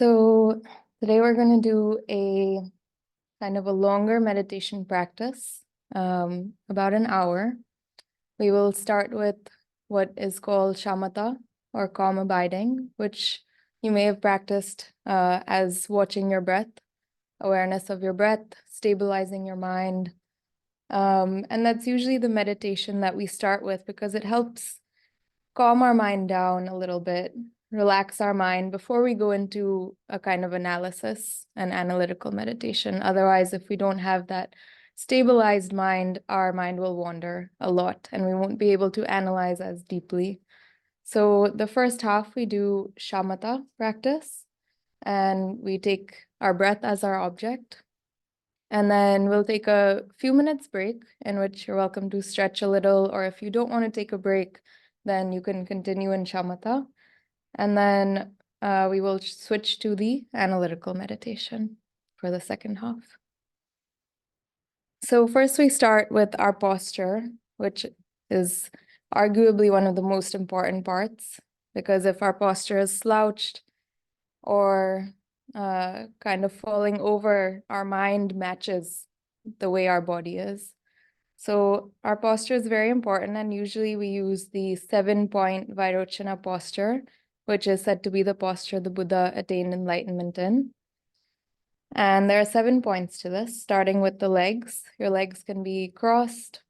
So today we're going to do a kind of a longer meditation practice, about an hour. We will start with what is called shamatha or calm abiding, which you may have practiced as watching your breath, awareness of your breath, stabilizing your mind. And that's usually the meditation that we start with because it helps calm our mind down a little bit, relax our mind before we go into a kind of analysis and analytical meditation. Otherwise, if we don't have that stabilized mind, our mind will wander a lot and we won't be able to analyze as deeply. So the first half, we do shamatha practice and we take our breath as our object. And then we'll take a few minutes break in which you're welcome to stretch a little, or if you don't want to take a break, then you can continue in shamatha. And then we will switch to the analytical meditation for the second half. So first we start with our posture, which is arguably one of the most important parts, because if our posture is slouched or kind of falling over, our mind matches the way our body is. So our posture is very important, and usually we use the 7-point Vairochana posture, which is said to be the posture the Buddha attained enlightenment in. And there are 7 points to this, starting with the legs. Your legs can be crossed,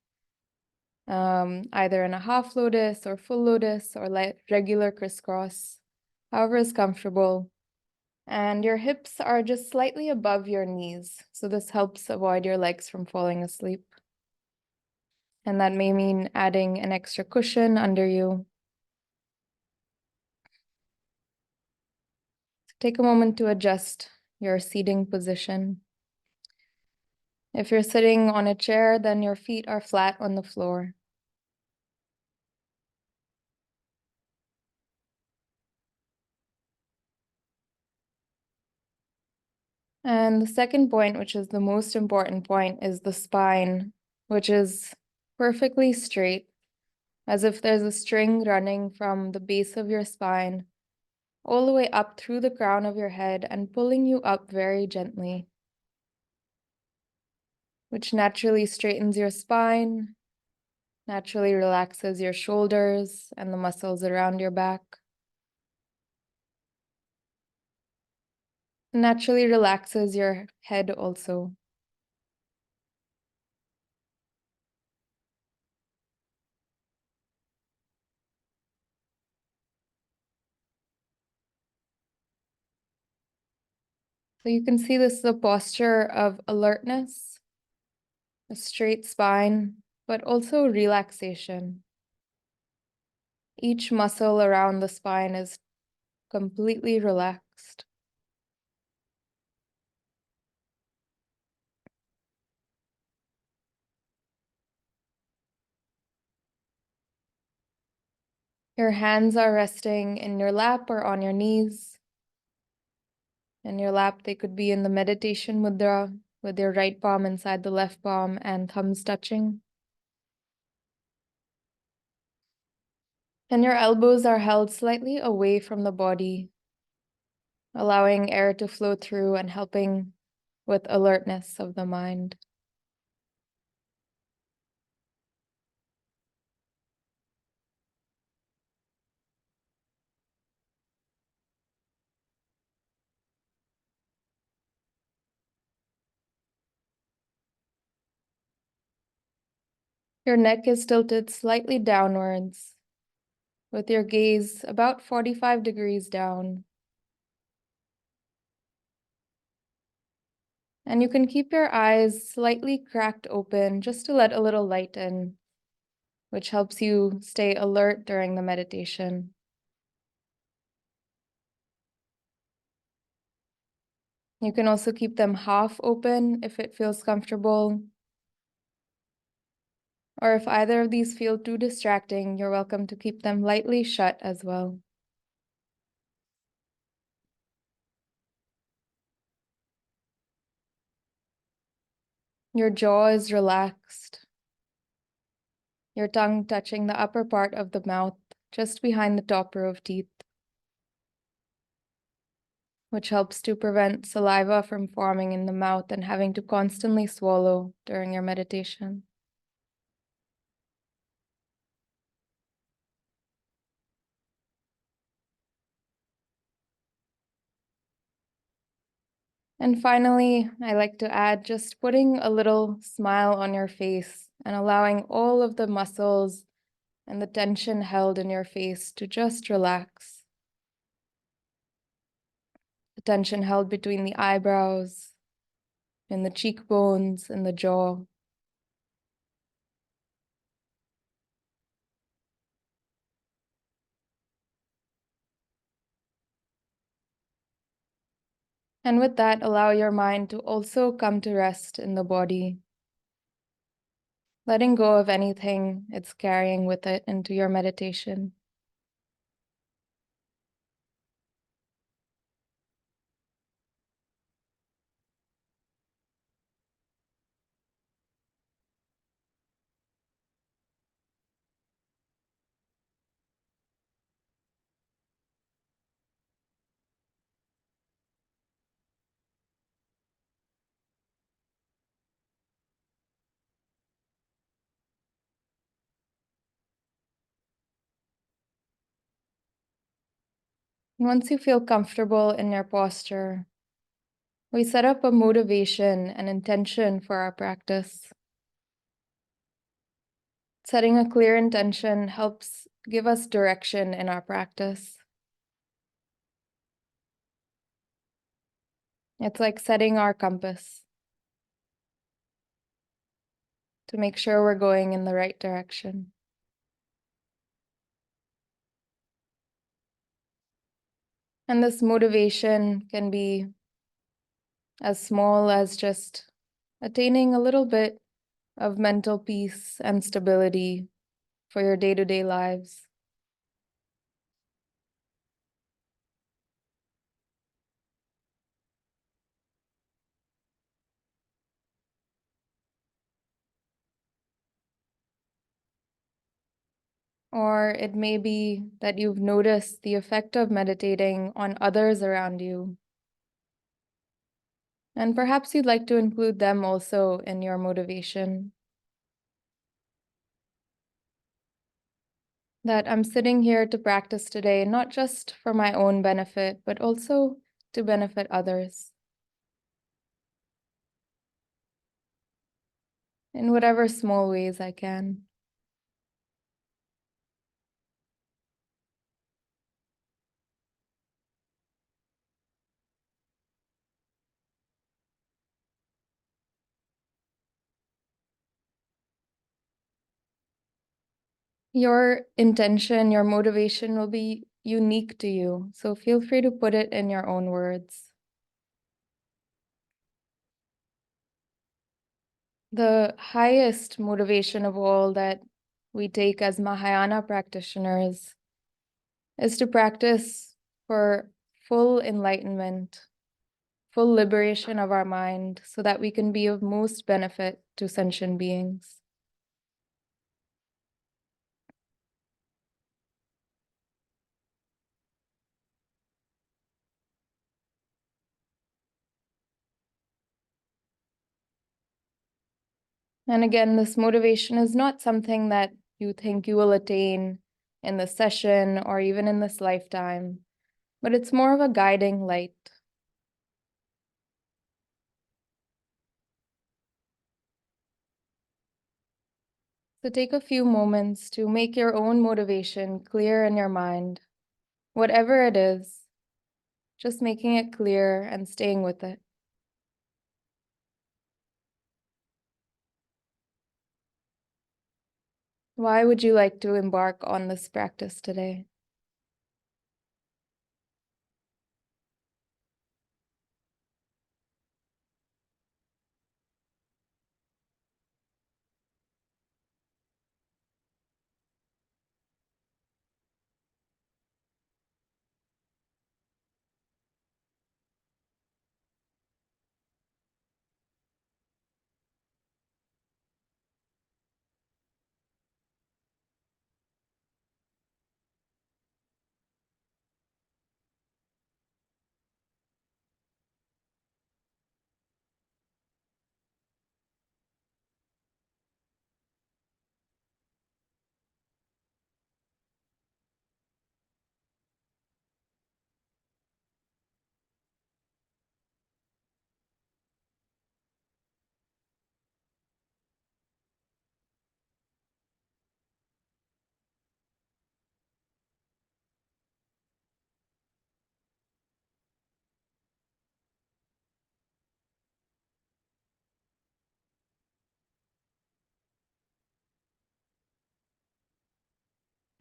either in a half lotus or full lotus or regular crisscross, however is comfortable. And your hips are just slightly above your knees, so this helps avoid your legs from falling asleep. And that may mean adding an extra cushion under you. Take a moment to adjust your seating position. If you're sitting on a chair, then your feet are flat on the floor. And the second point, which is the most important point, is the spine, which is perfectly straight, as if there's a string running from the base of your spine all the way up through the crown of your head and pulling you up very gently, which naturally straightens your spine, naturally relaxes your shoulders and the muscles around your back, naturally relaxes your head also. So you can see this is a posture of alertness, a straight spine, but also relaxation. Each muscle around the spine is completely relaxed. Your hands are resting in your lap or on your knees. In your lap, they could be in the meditation mudra with your right palm inside the left palm and thumbs touching. And your elbows are held slightly away from the body, allowing air to flow through and helping with alertness of the mind. Your neck is tilted slightly downwards, with your gaze about 45 degrees down. And you can keep your eyes slightly cracked open just to let a little light in, which helps you stay alert during the meditation. You can also keep them half open if it feels comfortable. Or if either of these feel too distracting, you're welcome to keep them lightly shut as well. Your jaw is relaxed. Your tongue touching the upper part of the mouth, just behind the top row of teeth. which helps to prevent saliva from forming in the mouth and having to constantly swallow during your meditation. And finally, I like to add just putting a little smile on your face and allowing all of the muscles and the tension held in your face to just relax. The tension held between the eyebrows, in the cheekbones, and the jaw. And with that, allow your mind to also come to rest in the body, letting go of anything it's carrying with it into your meditation. Once you feel comfortable in your posture, we set up a motivation and intention for our practice. Setting a clear intention helps give us direction in our practice. It's like setting our compass to make sure we're going in the right direction. And this motivation can be as small as just attaining a little bit of mental peace and stability for your day-to-day lives. Or it may be that you've noticed the effect of meditating on others around you. And perhaps you'd like to include them also in your motivation. That I'm sitting here to practice today, not just for my own benefit, but also to benefit others in whatever small ways I can. Your intention, your motivation will be unique to you, so feel free to put it in your own words. The highest motivation of all that we take as Mahayana practitioners is to practice for full enlightenment, full liberation of our mind, so that we can be of most benefit to sentient beings. And again, this motivation is not something that you think you will attain in this session or even in this lifetime, but it's more of a guiding light. So take a few moments to make your own motivation clear in your mind. Whatever it is, just making it clear and staying with it. Why would you like to embark on this practice today?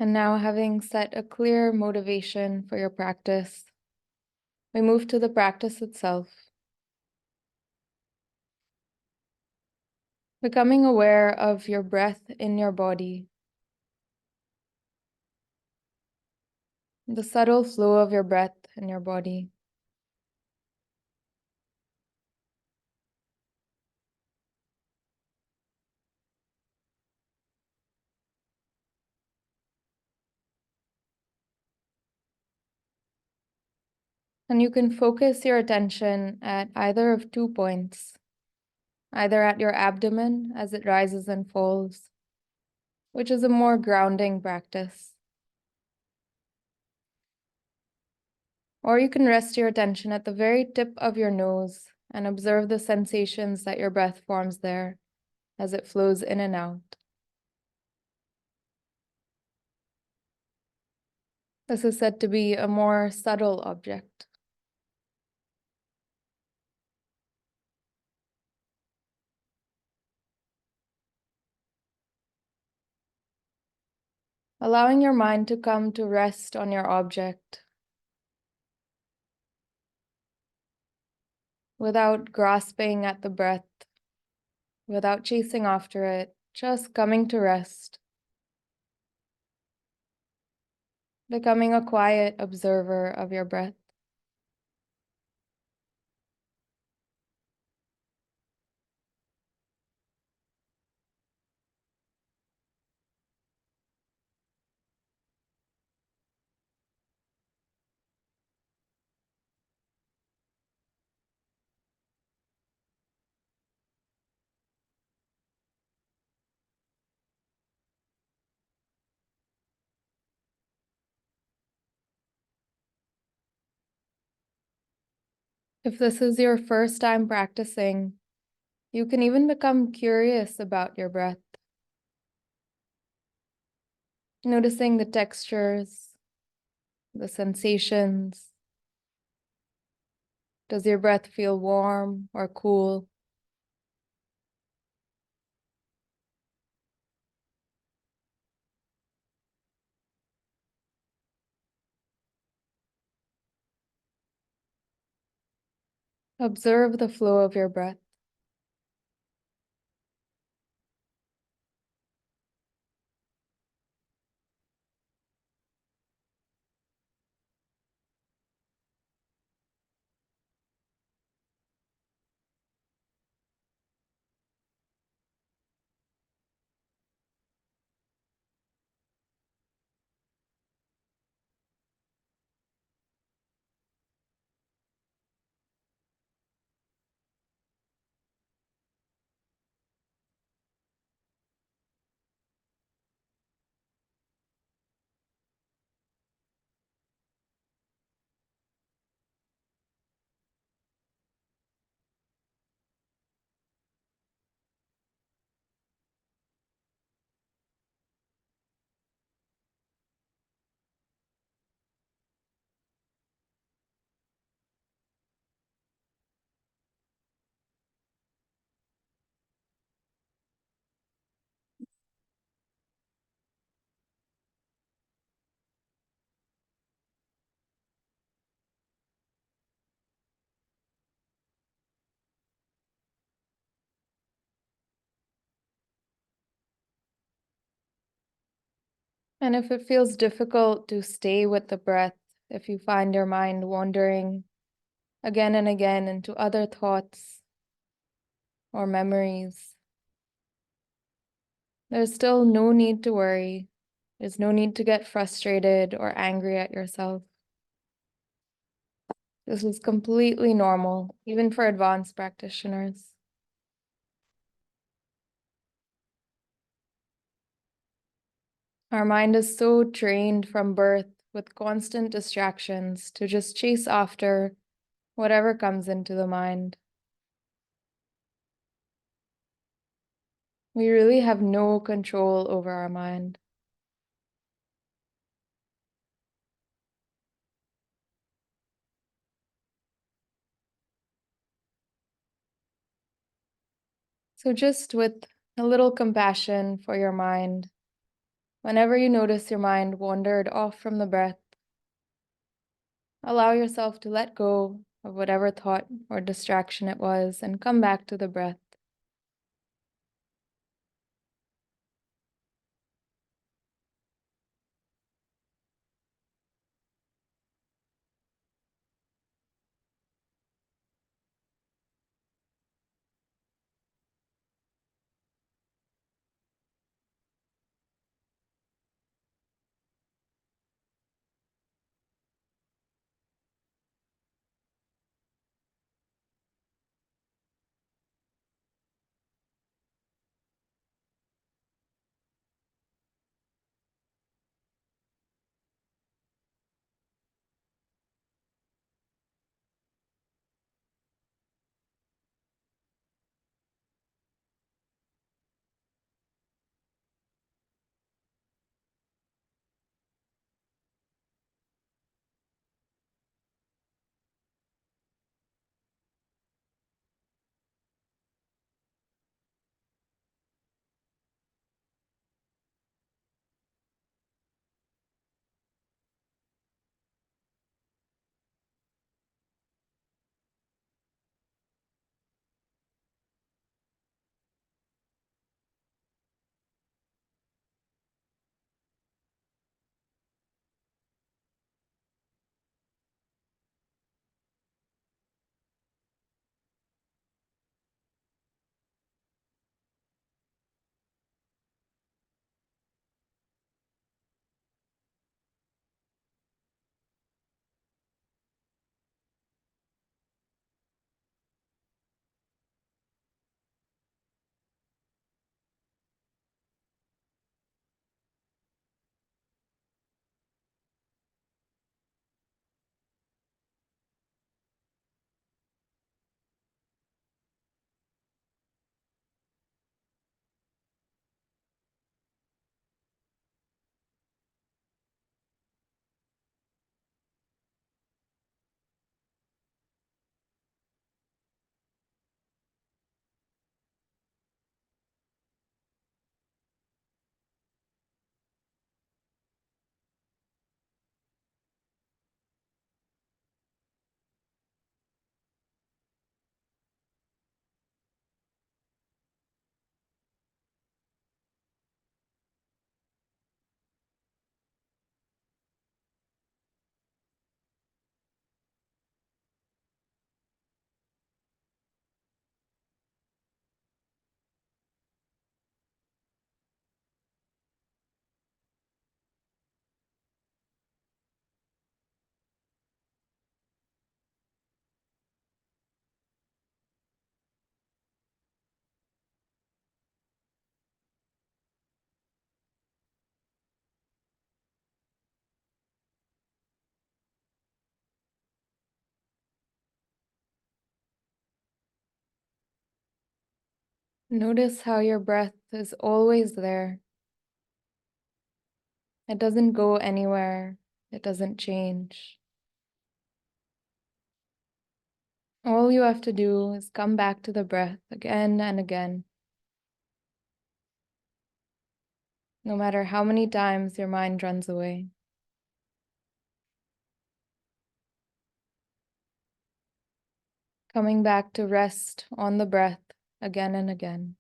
And now, having set a clear motivation for your practice, we move to the practice itself. Becoming aware of your breath in your body, the subtle flow of your breath in your body. And you can focus your attention at either of 2 points, either at your abdomen as it rises and falls, which is a more grounding practice. Or you can rest your attention at the very tip of your nose and observe the sensations that your breath forms there as it flows in and out. This is said to be a more subtle object. Allowing your mind to come to rest on your object without grasping at the breath, without chasing after it, just coming to rest, becoming a quiet observer of your breath. If this is your first time practicing, you can even become curious about your breath, noticing the textures, the sensations. Does your breath feel warm or cool? Observe the flow of your breath. And if it feels difficult to stay with the breath, if you find your mind wandering again and again into other thoughts or memories, there's still no need to worry. There's no need to get frustrated or angry at yourself. This is completely normal, even for advanced practitioners. Our mind is so trained from birth with constant distractions to just chase after whatever comes into the mind. We really have no control over our mind. So just with a little compassion for your mind, Whenever you notice your mind wandered off from the breath, allow yourself to let go of whatever thought or distraction it was and come back to the breath. Notice how your breath is always there. It doesn't go anywhere. It doesn't change. All you have to do is come back to the breath again and again. No matter how many times your mind runs away. Coming back to rest on the breath again and again.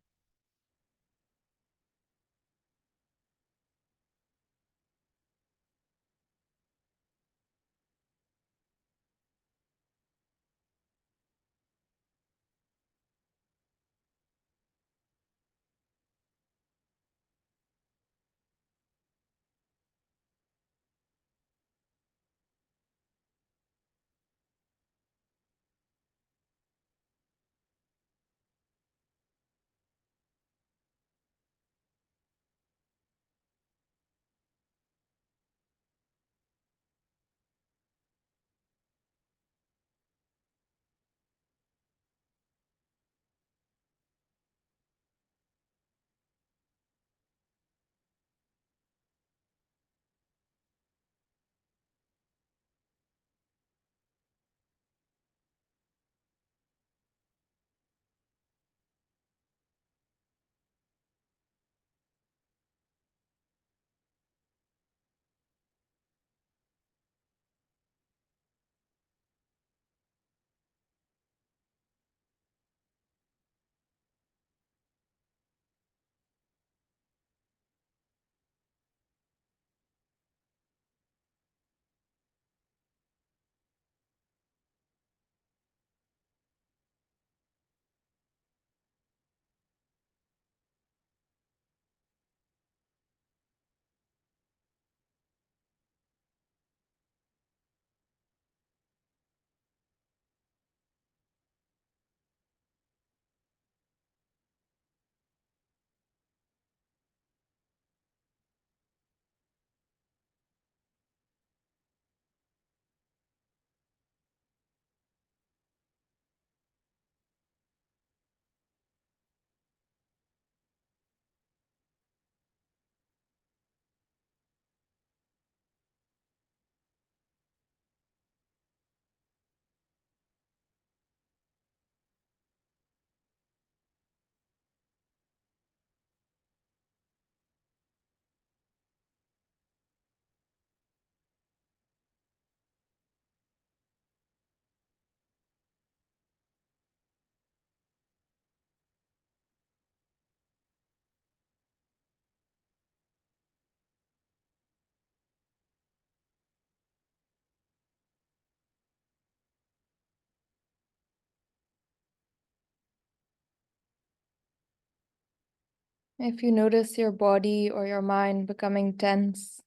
If you notice your body or your mind becoming tense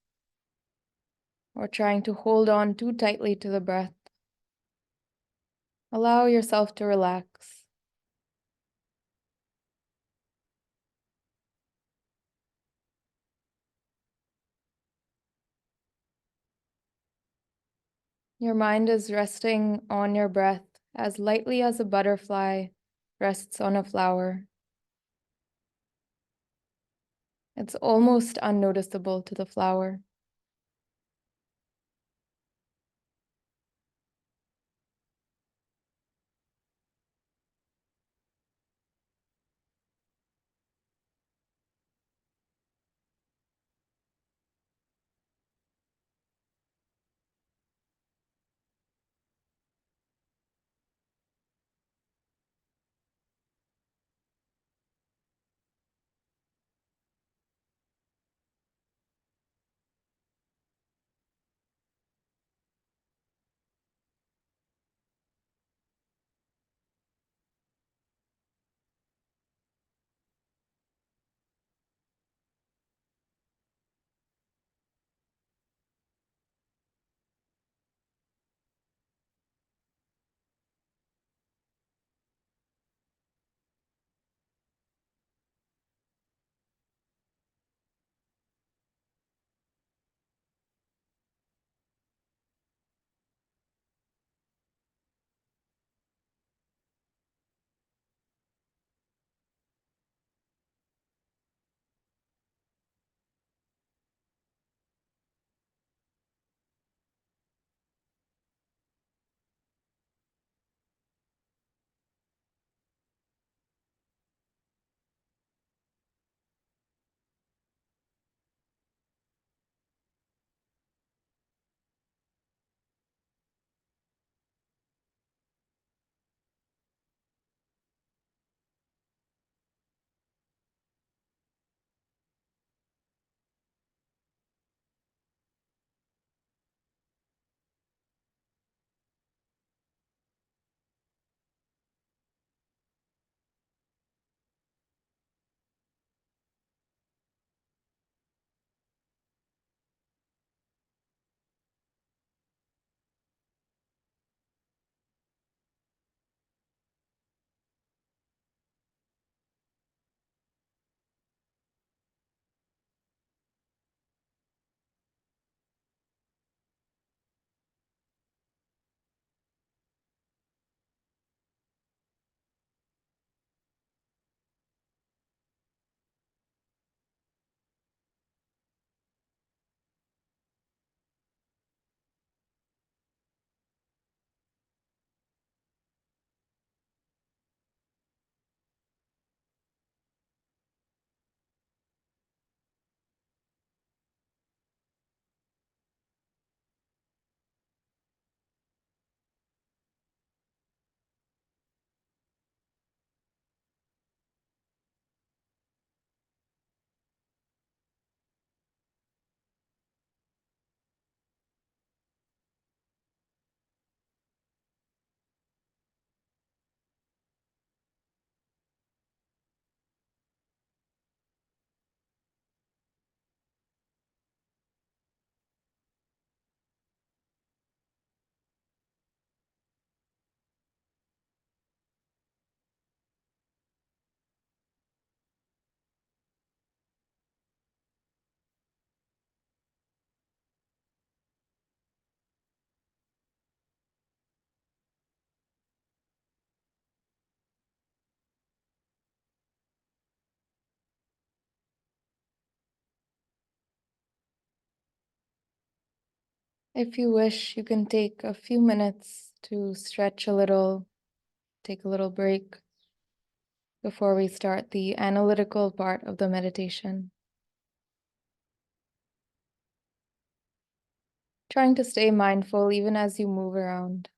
or trying to hold on too tightly to the breath, allow yourself to relax. Your mind is resting on your breath as lightly as a butterfly rests on a flower. It's almost unnoticeable to the flower. If you wish, you can take a few minutes to stretch a little, take a little break before we start the analytical part of the meditation. Trying to stay mindful even as you move around.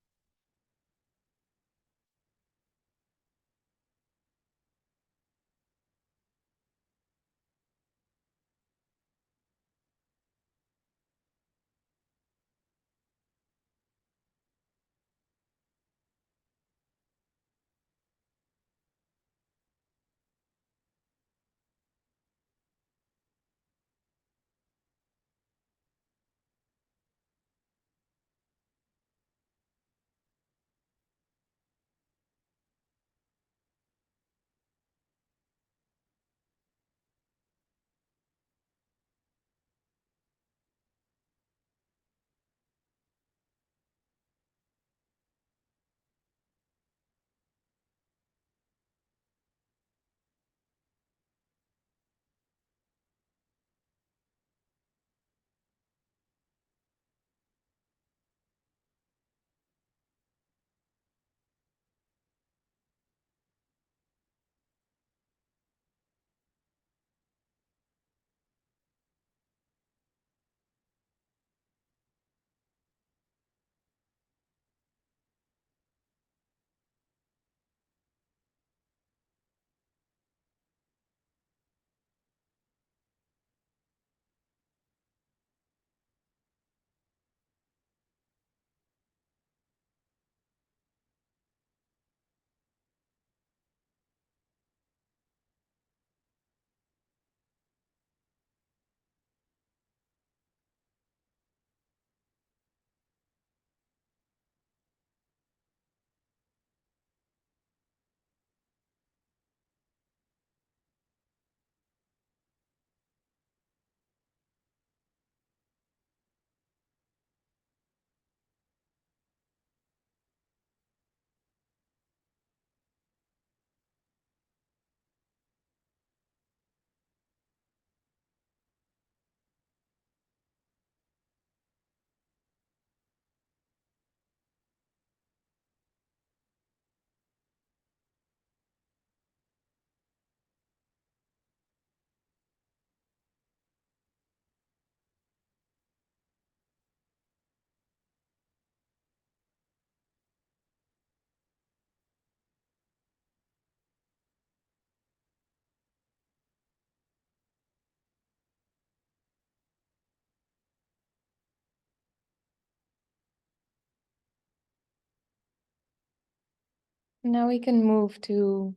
Now we can move to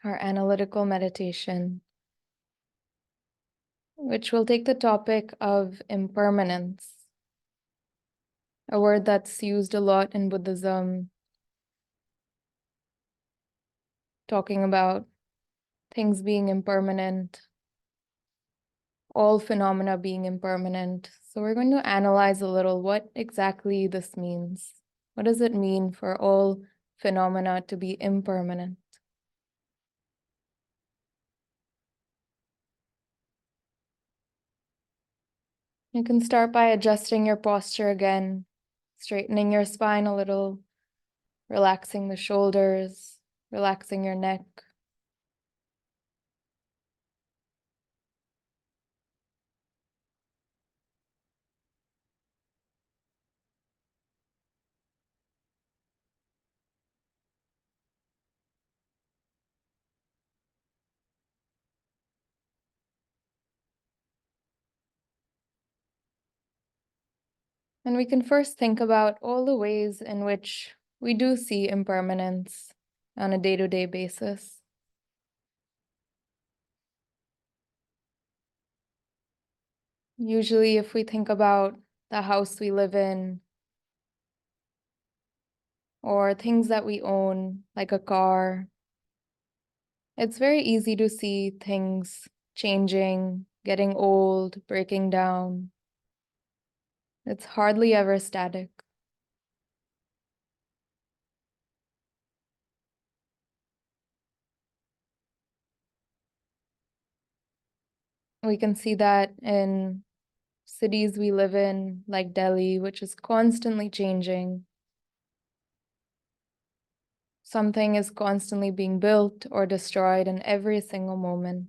our analytical meditation, which will take the topic of impermanence, a word that's used a lot in Buddhism, talking about things being impermanent, all phenomena being impermanent. So we're going to analyze a little what exactly this means. What does it mean for all phenomena to be impermanent? You can start by adjusting your posture again, straightening your spine a little, relaxing the shoulders, relaxing your neck. And we can first think about all the ways in which we do see impermanence on a day-to-day basis. Usually, if we think about the house we live in, or things that we own, like a car, it's very easy to see things changing, getting old, breaking down. It's hardly ever static. We can see that in cities we live in, like Delhi, which is constantly changing. Something is constantly being built or destroyed in every single moment.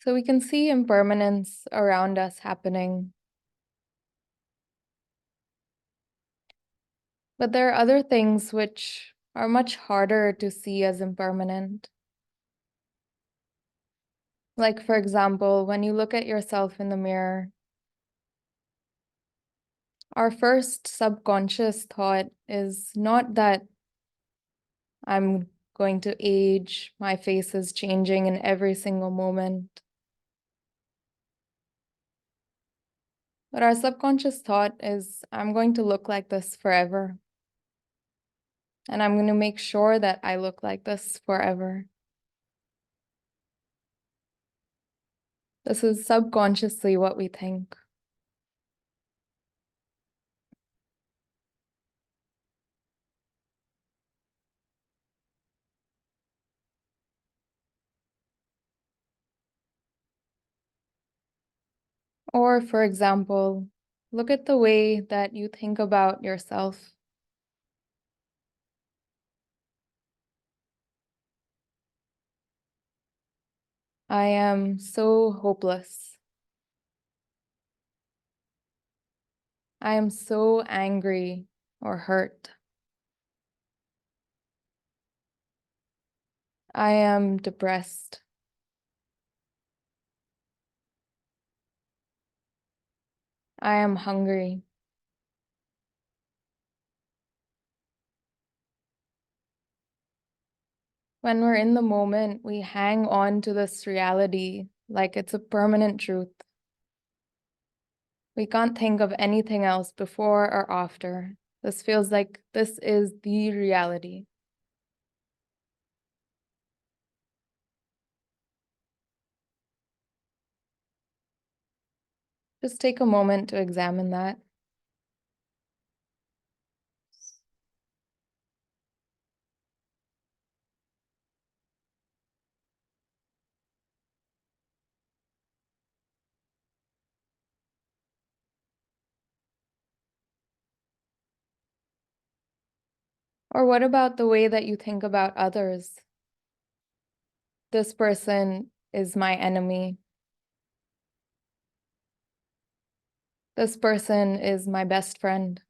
So we can see impermanence around us happening. But there are other things which are much harder to see as impermanent. Like, for example, when you look at yourself in the mirror, our first subconscious thought is not that I'm going to age, my face is changing in every single moment. But our subconscious thought is, I'm going to look like this forever. And I'm going to make sure that I look like this forever. This is subconsciously what we think. Or, for example, look at the way that you think about yourself. I am so hopeless. I am so angry or hurt. I am depressed. I am hungry. When we're in the moment, we hang on to this reality like it's a permanent truth. We can't think of anything else before or after. This feels like this is the reality. Just take a moment to examine that. Or what about the way that you think about others? This person is my enemy. This person is my best friend.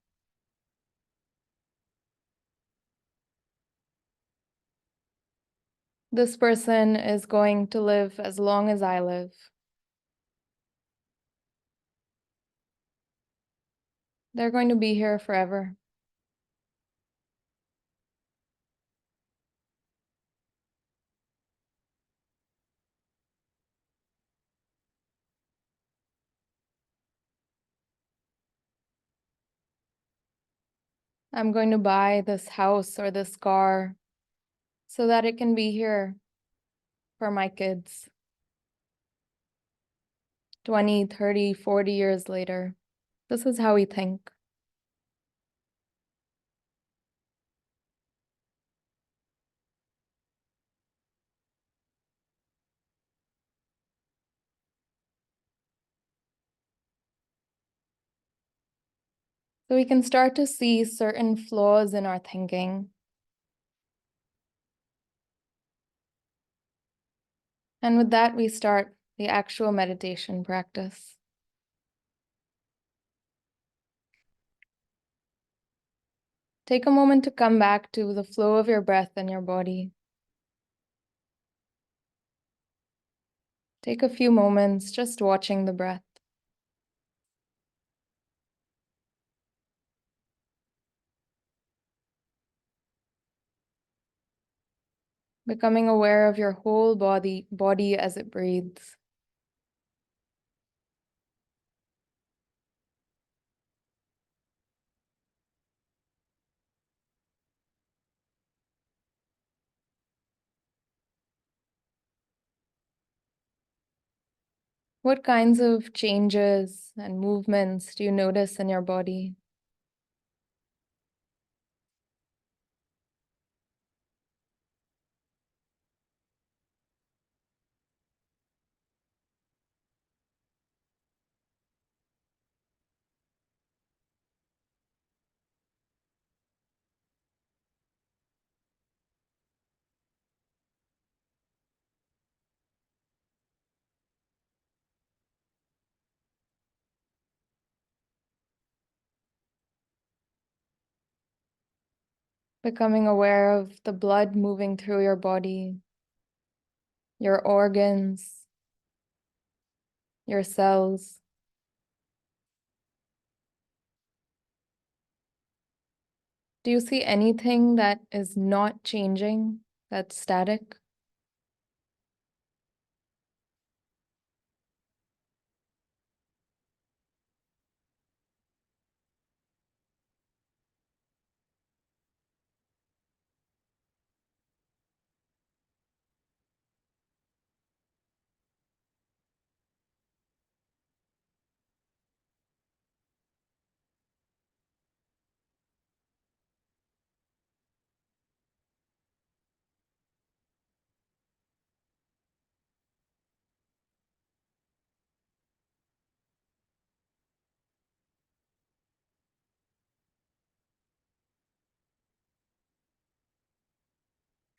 This person is going to live as long as I live. They're going to be here forever. I'm going to buy this house or this car so that it can be here for my kids 20, 30, 40 years later. This is how we think. So we can start to see certain flaws in our thinking. And with that, we start the actual meditation practice. Take a moment to come back to the flow of your breath in your body. Take a few moments just watching the breath. Becoming aware of your whole body as it breathes. What kinds of changes and movements do you notice in your body? Becoming aware of the blood moving through your body, your organs, your cells. Do you see anything that is not changing, that's static?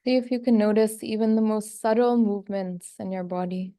See if you can notice even the most subtle movements in your body.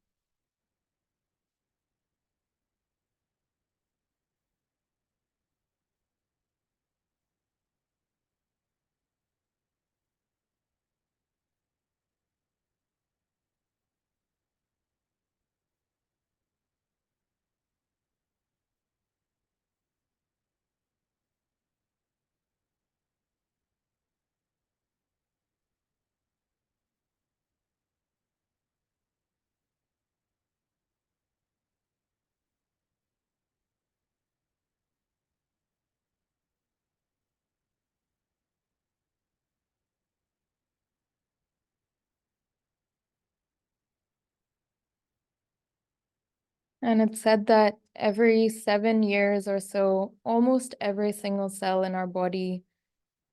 And it's said that every 7 years or so, almost every single cell in our body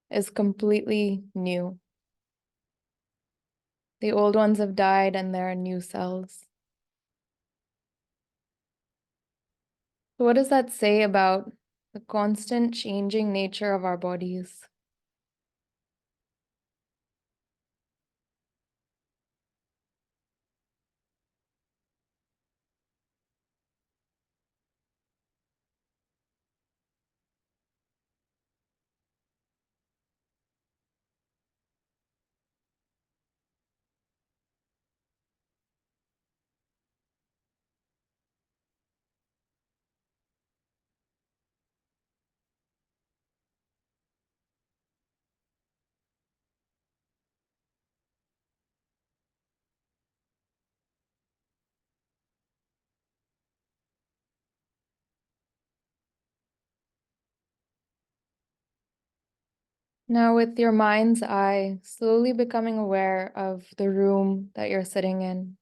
is completely new. The old ones have died and there are new cells. So what does that say about the constant changing nature of our bodies? Now, with your mind's eye, slowly becoming aware of the room that you're sitting in.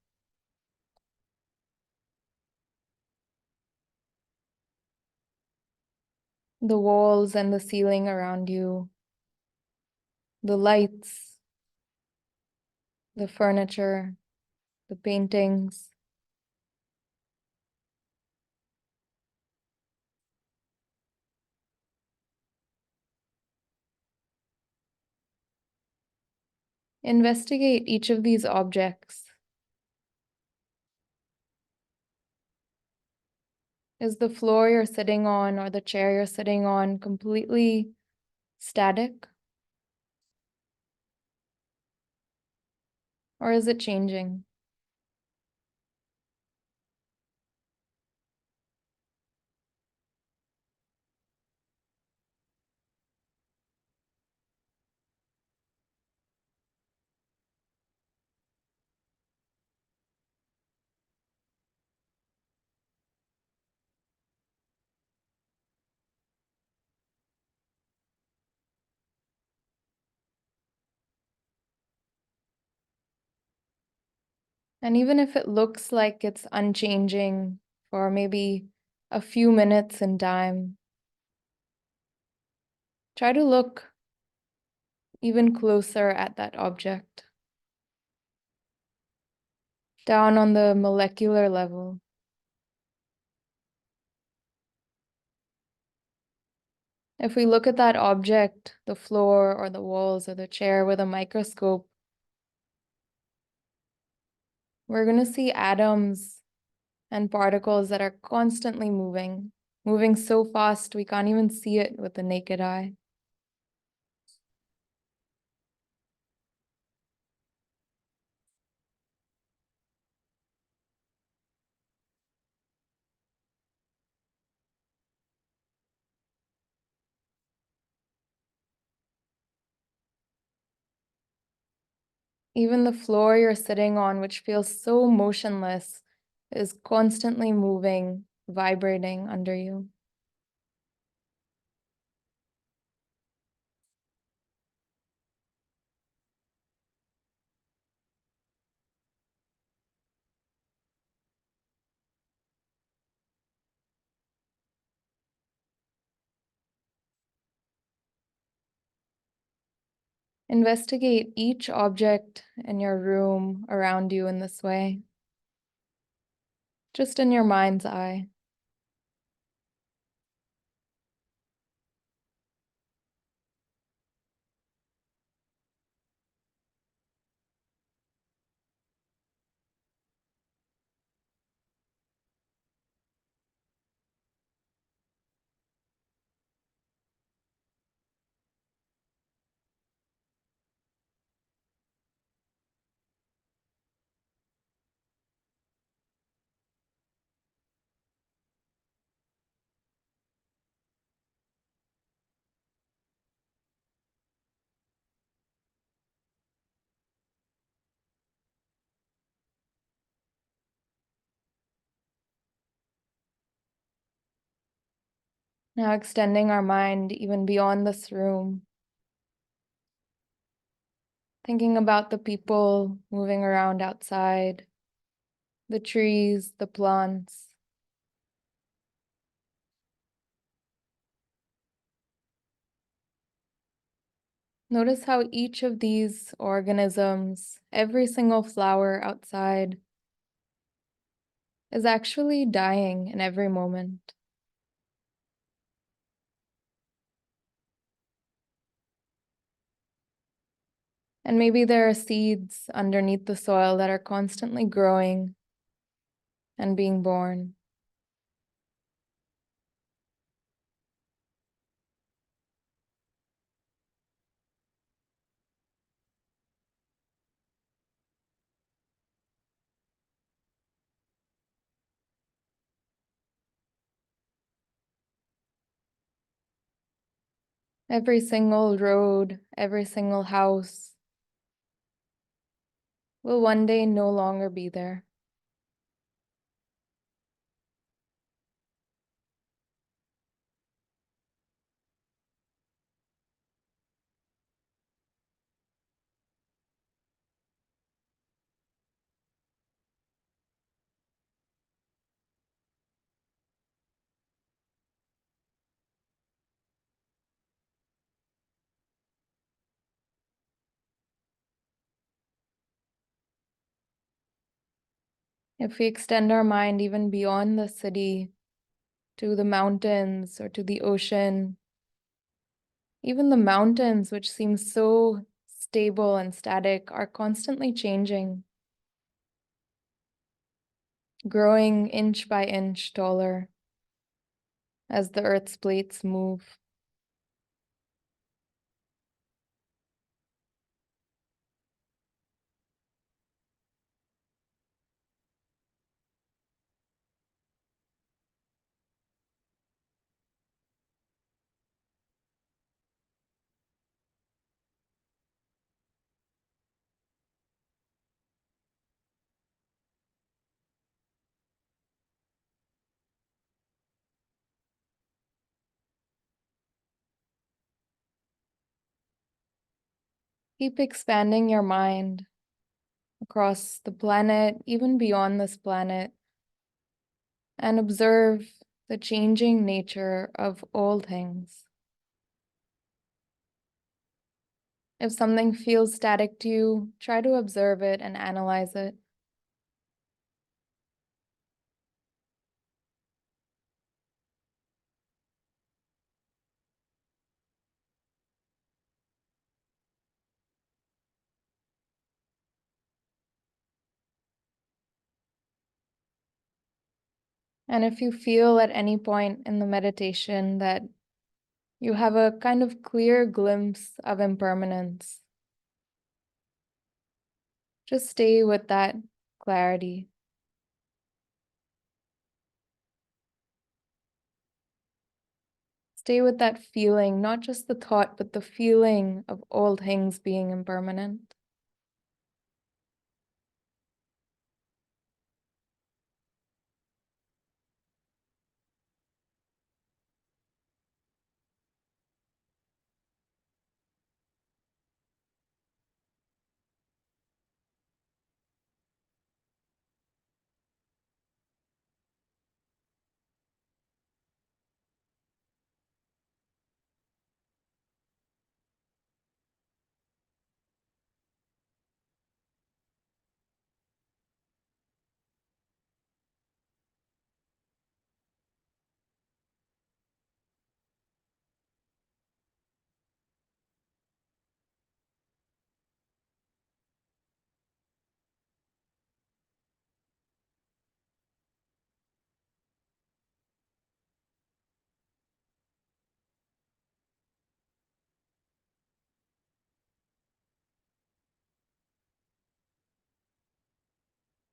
The walls and the ceiling around you, the lights, the furniture, the paintings. Investigate each of these objects. Is the floor you're sitting on or the chair you're sitting on completely static? Or is it changing? And even if it looks like it's unchanging for maybe a few minutes in time, try to look even closer at that object, down on the molecular level. If we look at that object, the floor or the walls or the chair with a microscope, we're going to see atoms and particles that are constantly moving so fast we can't even see it with the naked eye. Even the floor you're sitting on, which feels so motionless, is constantly moving, vibrating under you. Investigate each object in your room around you in this way, just in your mind's eye. Now extending our mind even beyond this room, thinking about the people moving around outside, the trees, the plants. Notice how each of these organisms, every single flower outside, is actually dying in every moment. And maybe there are seeds underneath the soil that are constantly growing and being born. Every single road, every single house will one day no longer be there. If we extend our mind even beyond the city to the mountains or to the ocean, even the mountains, which seem so stable and static, are constantly changing, growing inch by inch taller as the Earth's plates move. Keep expanding your mind across the planet, even beyond this planet, and observe the changing nature of all things. If something feels static to you, try to observe it and analyze it. And if you feel at any point in the meditation that you have a kind of clear glimpse of impermanence, just stay with that clarity. Stay with that feeling, not just the thought, but the feeling of all things being impermanent.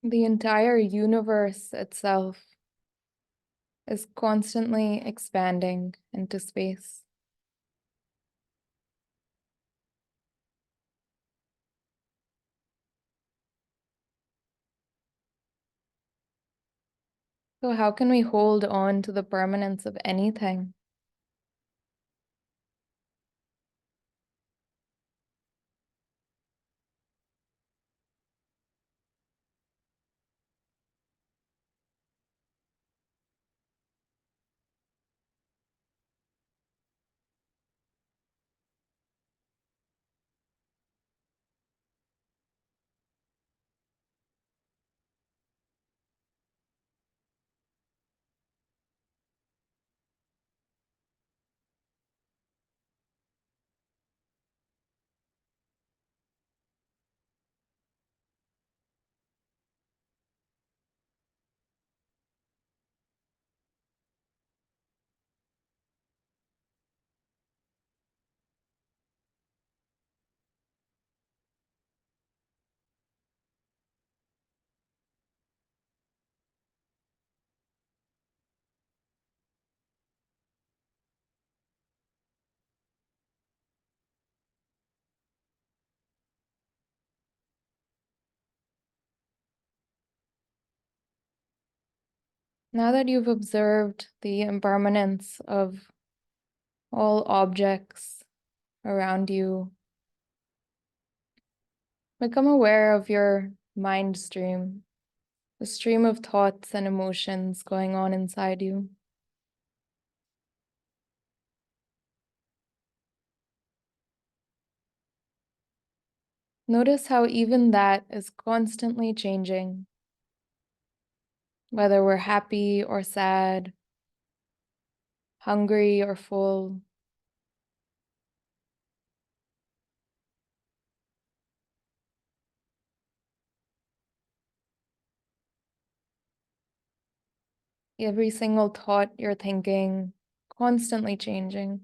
The entire universe itself is constantly expanding into space. So how can we hold on to the permanence of anything? Now that you've observed the impermanence of all objects around you, become aware of your mind stream, the stream of thoughts and emotions going on inside you. Notice how even that is constantly changing. whether we're happy or sad, hungry or full. Every single thought you're thinking, constantly changing.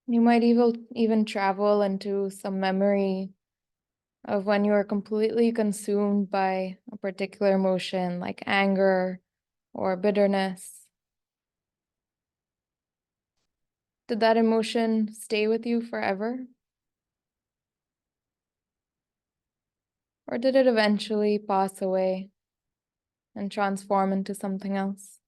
You might even travel into some memory of when you were completely consumed by a particular emotion like anger or bitterness. Did that emotion stay with you forever? Or did it eventually pass away and transform into something else?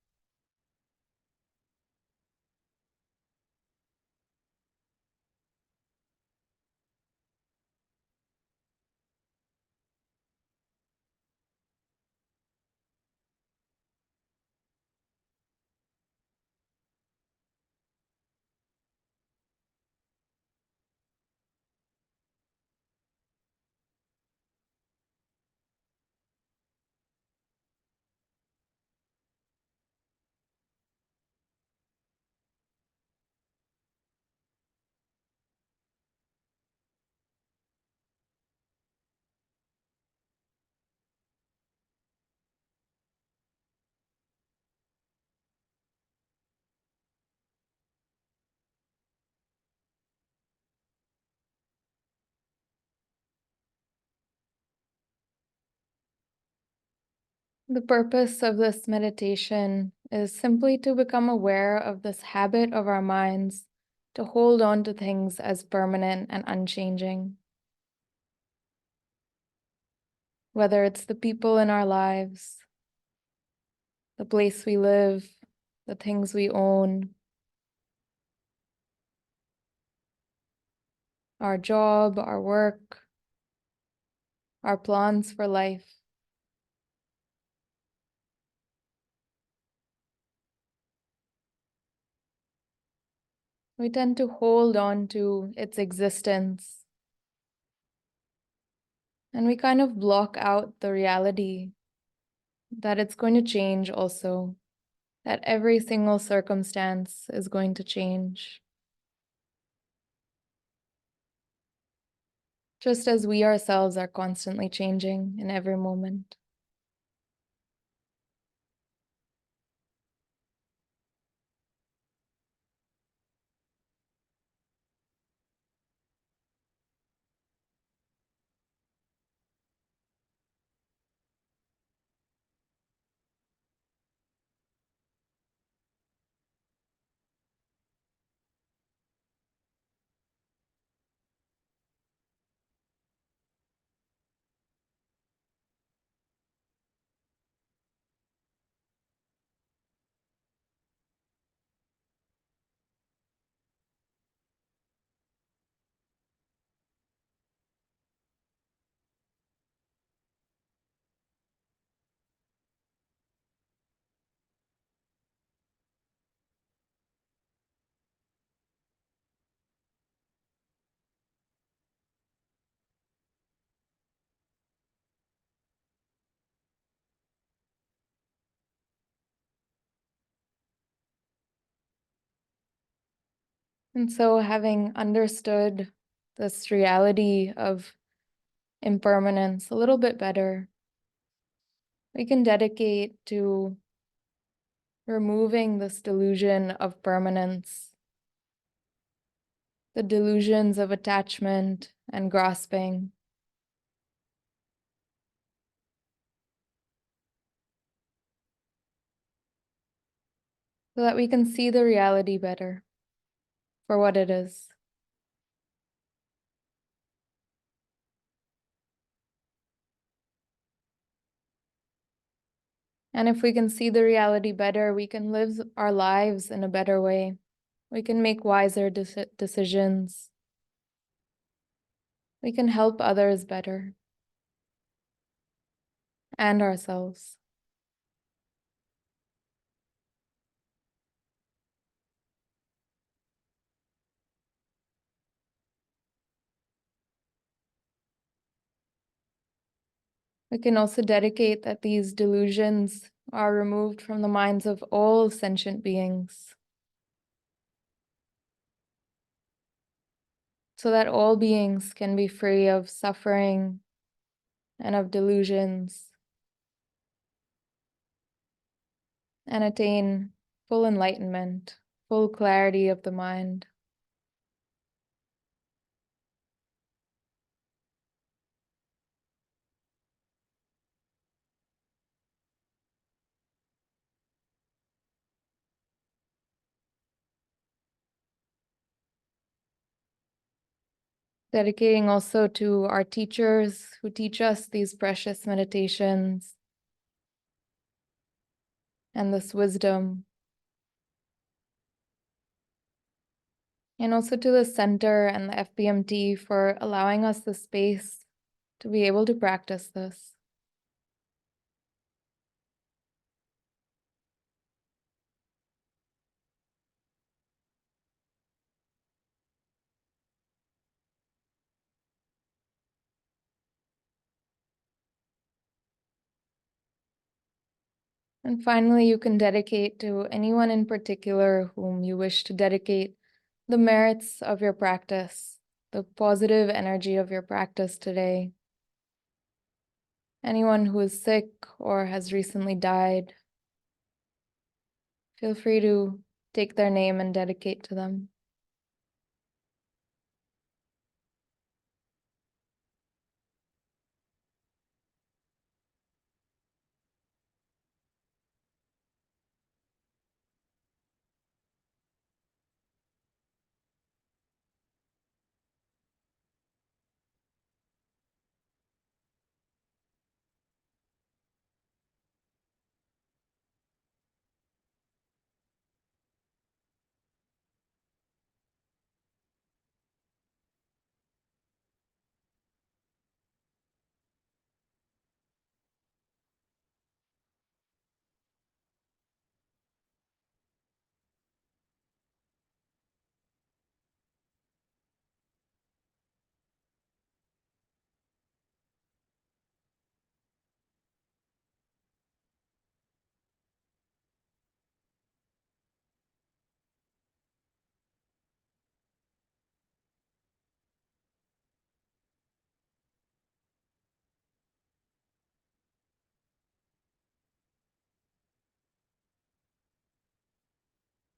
The purpose of this meditation is simply to become aware of this habit of our minds to hold on to things as permanent and unchanging. Whether it's the people in our lives, the place we live, the things we own, our job, our work, our plans for life. We tend to hold on to its existence, and we kind of block out the reality that it's going to change also, that every single circumstance is going to change, just as we ourselves are constantly changing in every moment. And so, having understood this reality of impermanence a little bit better, we can dedicate to removing this delusion of permanence, the delusions of attachment and grasping, so that we can see the reality better for what it is. And if we can see the reality better, we can live our lives in a better way. We can make wiser decisions. We can help others better and ourselves. We can also dedicate that these delusions are removed from the minds of all sentient beings, so that all beings can be free of suffering and of delusions and attain full enlightenment, full clarity of the mind. Dedicating also to our teachers who teach us these precious meditations and this wisdom. And also to the center and the FBMT for allowing us the space to be able to practice this. And finally, you can dedicate to anyone in particular whom you wish to dedicate the merits of your practice, the positive energy of your practice today. Anyone who is sick or has recently died, feel free to take their name and dedicate to them.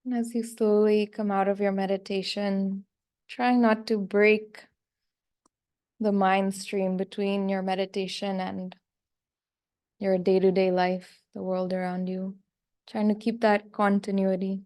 And as you slowly come out of your meditation, trying not to break the mind stream between your meditation and your day-to-day life, the world around you, trying to keep that continuity.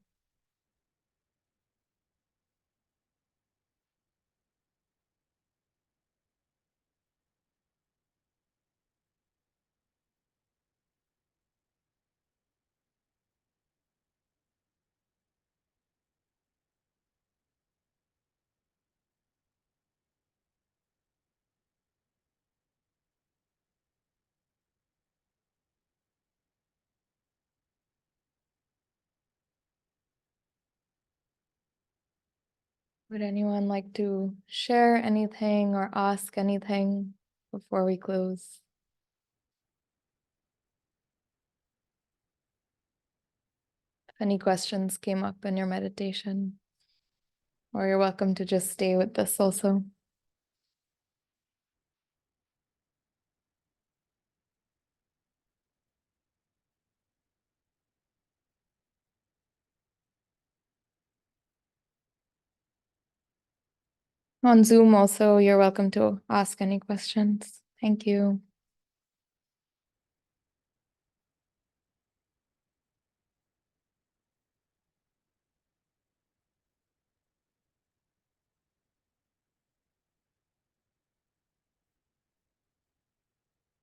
Would anyone like to share anything or ask anything before we close? If any questions came up in your meditation, or you're welcome to just stay with this also. On Zoom also, you're welcome to ask any questions. Thank you.